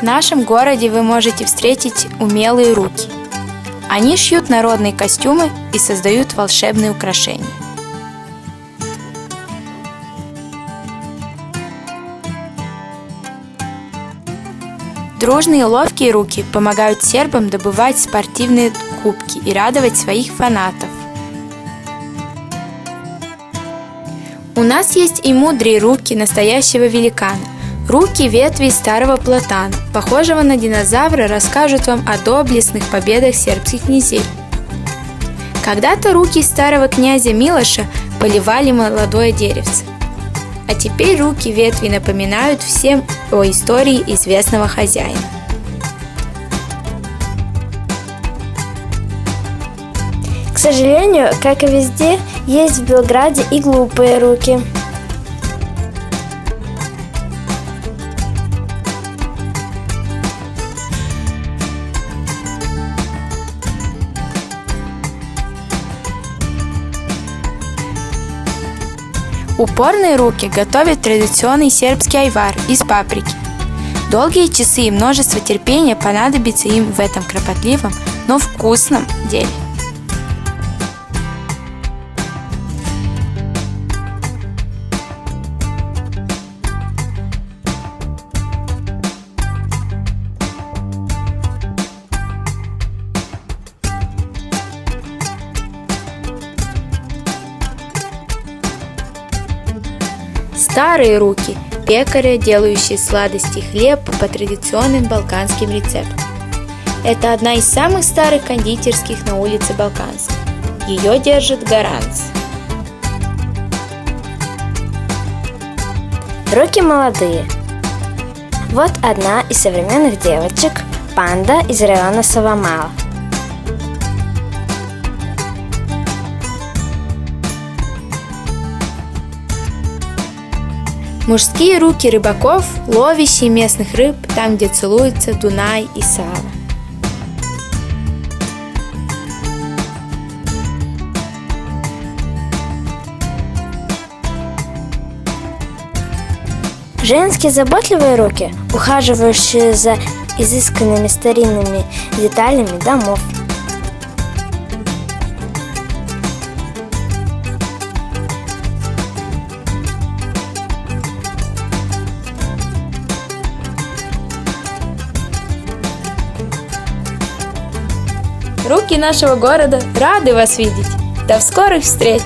нашем городе вы можете встретить умелые руки. Они шьют народные костюмы и создают волшебные украшения. Дружные ловкие руки помогают сербам добывать спортивные кубки и радовать своих фанатов. У нас есть и мудрые руки настоящего великана. Руки ветви старого платана, похожего на динозавра, расскажут вам о доблестных победах сербских князей. Когда-то руки старого князя Милоша поливали молодое деревце. А теперь руки ветви напоминают всем о истории известного хозяина. К сожалению, как и везде, есть в Белграде и глупые руки. Упорные руки готовят традиционный сербский айвар из паприки. Долгие часы и множество терпения понадобится им в этом кропотливом, но вкусном деле. Старые руки – пекаря, делающие сладости хлеб по традиционным балканским рецептам. Это одна из самых старых кондитерских на улице Балканской. Ее держит Гаранц. Руки молодые. Вот одна из современных девочек – Панда из района Савамала. Мужские руки рыбаков, ловящие местных рыб там, где целуются Дунай и Сава. Женские заботливые руки, ухаживающие за изысканными старинными деталями домов. Руки нашего города рады вас видеть. До скорых встреч!